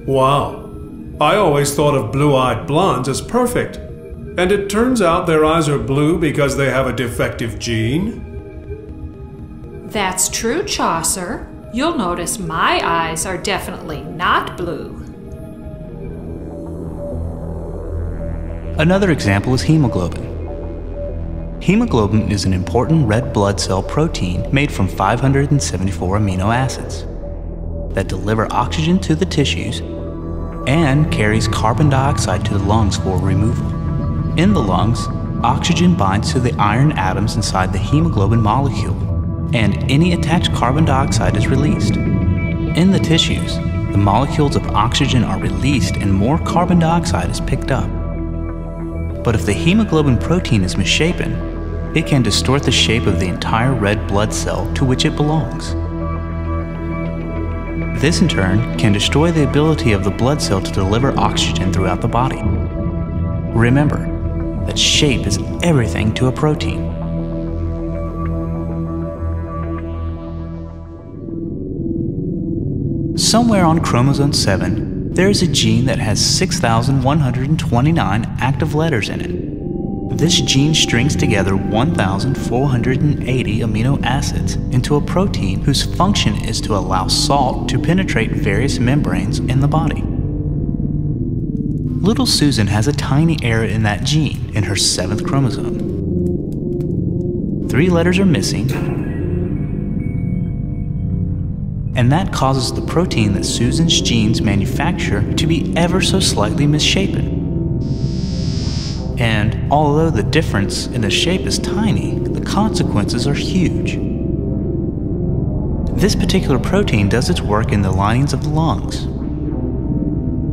Wow. I always thought of blue-eyed blondes as perfect. And it turns out their eyes are blue because they have a defective gene? That's true, Chaucer. You'll notice my eyes are definitely not blue. Another example is hemoglobin. Hemoglobin is an important red blood cell protein made from 574 amino acids that deliver oxygen to the tissues and carries carbon dioxide to the lungs for removal. In the lungs, oxygen binds to the iron atoms inside the hemoglobin molecule, and any attached carbon dioxide is released. In the tissues, the molecules of oxygen are released and more carbon dioxide is picked up. But if the hemoglobin protein is misshapen, it can distort the shape of the entire red blood cell to which it belongs. This in turn can destroy the ability of the blood cell to deliver oxygen throughout the body. Remember that shape is everything to a protein. Somewhere on chromosome 7, there is a gene that has 6,129 active letters in it. This gene strings together 1,480 amino acids into a protein whose function is to allow salt to penetrate various membranes in the body. Little Susan has a tiny error in that gene in her 7th chromosome. 3 letters are missing, and that causes the protein that Susan's genes manufacture to be ever so slightly misshapen. And although the difference in the shape is tiny, the consequences are huge. This particular protein does its work in the linings of the lungs.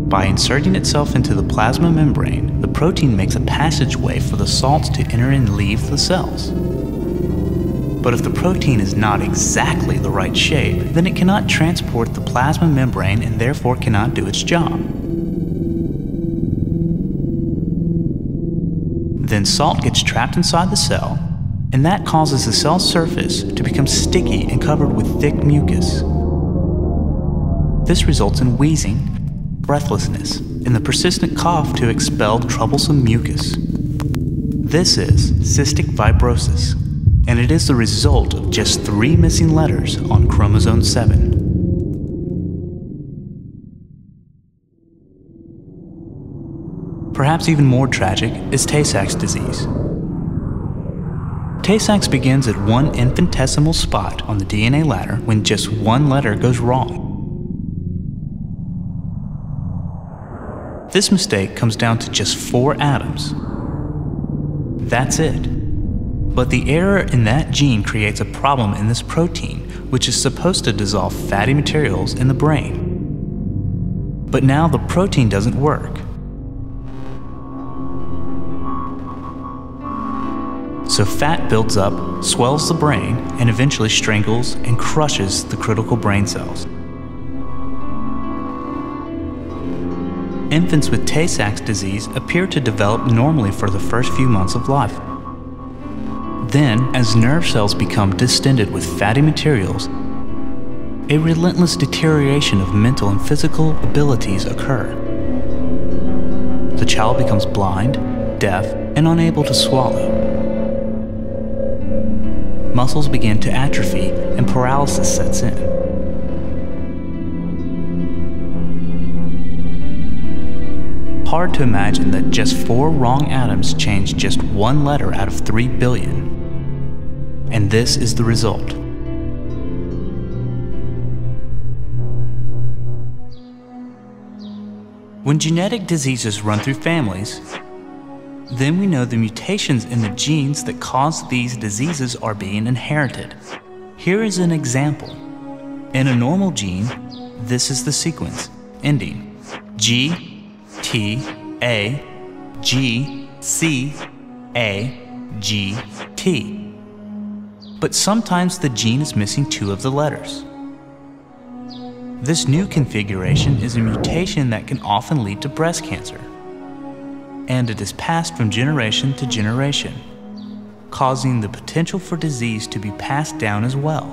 By inserting itself into the plasma membrane, the protein makes a passageway for the salts to enter and leave the cells. But if the protein is not exactly the right shape, then it cannot transport the plasma membrane and therefore cannot do its job. Then salt gets trapped inside the cell, and that causes the cell surface to become sticky and covered with thick mucus. This results in wheezing, breathlessness, and the persistent cough to expel troublesome mucus. This is cystic fibrosis, and it is the result of just 3 missing letters on chromosome 7. Perhaps even more tragic is Tay-Sachs disease. Tay-Sachs begins at one infinitesimal spot on the DNA ladder when just one letter goes wrong. This mistake comes down to just 4 atoms. That's it. But the error in that gene creates a problem in this protein, which is supposed to dissolve fatty materials in the brain. But now the protein doesn't work. So fat builds up, swells the brain, and eventually strangles and crushes the critical brain cells. Infants with Tay-Sachs disease appear to develop normally for the first few months of life. Then, as nerve cells become distended with fatty materials, a relentless deterioration of mental and physical abilities occur. The child becomes blind, deaf, and unable to swallow. Muscles begin to atrophy and paralysis sets in. Hard to imagine that just 4 wrong atoms change just 1 letter out of 3 billion. And this is the result. When genetic diseases run through families, then we know the mutations in the genes that cause these diseases are being inherited. Here is an example. In a normal gene, this is the sequence, ending G, T, A, G, C, A, G, T. But sometimes the gene is missing 2 of the letters. This new configuration is a mutation that can often lead to breast cancer, and it is passed from generation to generation, causing the potential for disease to be passed down as well.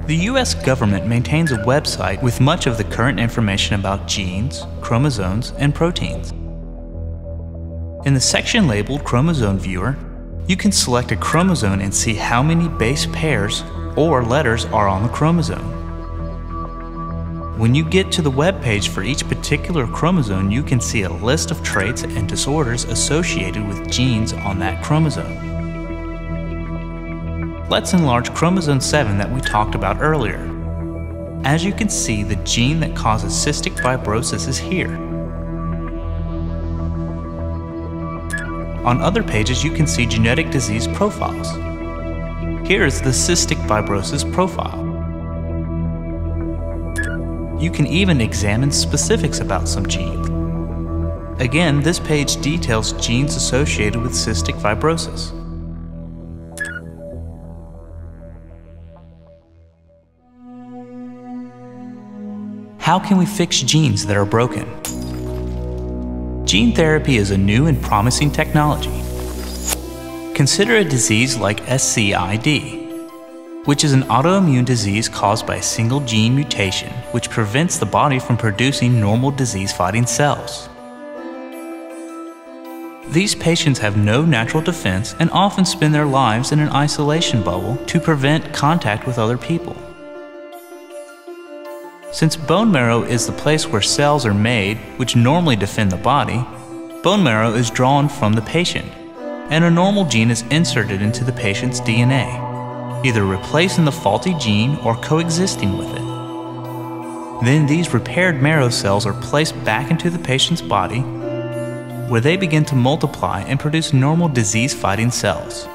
The US government maintains a website with much of the current information about genes, chromosomes, and proteins. In the section labeled Chromosome Viewer, you can select a chromosome and see how many base pairs or letters are on the chromosome. When you get to the web page for each particular chromosome, you can see a list of traits and disorders associated with genes on that chromosome. Let's enlarge chromosome 7 that we talked about earlier. As you can see, the gene that causes cystic fibrosis is here. On other pages, you can see genetic disease profiles. Here is the cystic fibrosis profile. You can even examine specifics about some genes. Again, this page details genes associated with cystic fibrosis. How can we fix genes that are broken? Gene therapy is a new and promising technology. Consider a disease like SCID, which is an autoimmune disease caused by a single gene mutation which prevents the body from producing normal disease-fighting cells. These patients have no natural defense and often spend their lives in an isolation bubble to prevent contact with other people. Since bone marrow is the place where cells are made which normally defend the body, bone marrow is drawn from the patient, and a normal gene is inserted into the patient's DNA, either replacing the faulty gene or coexisting with it. Then these repaired marrow cells are placed back into the patient's body, where they begin to multiply and produce normal disease-fighting cells.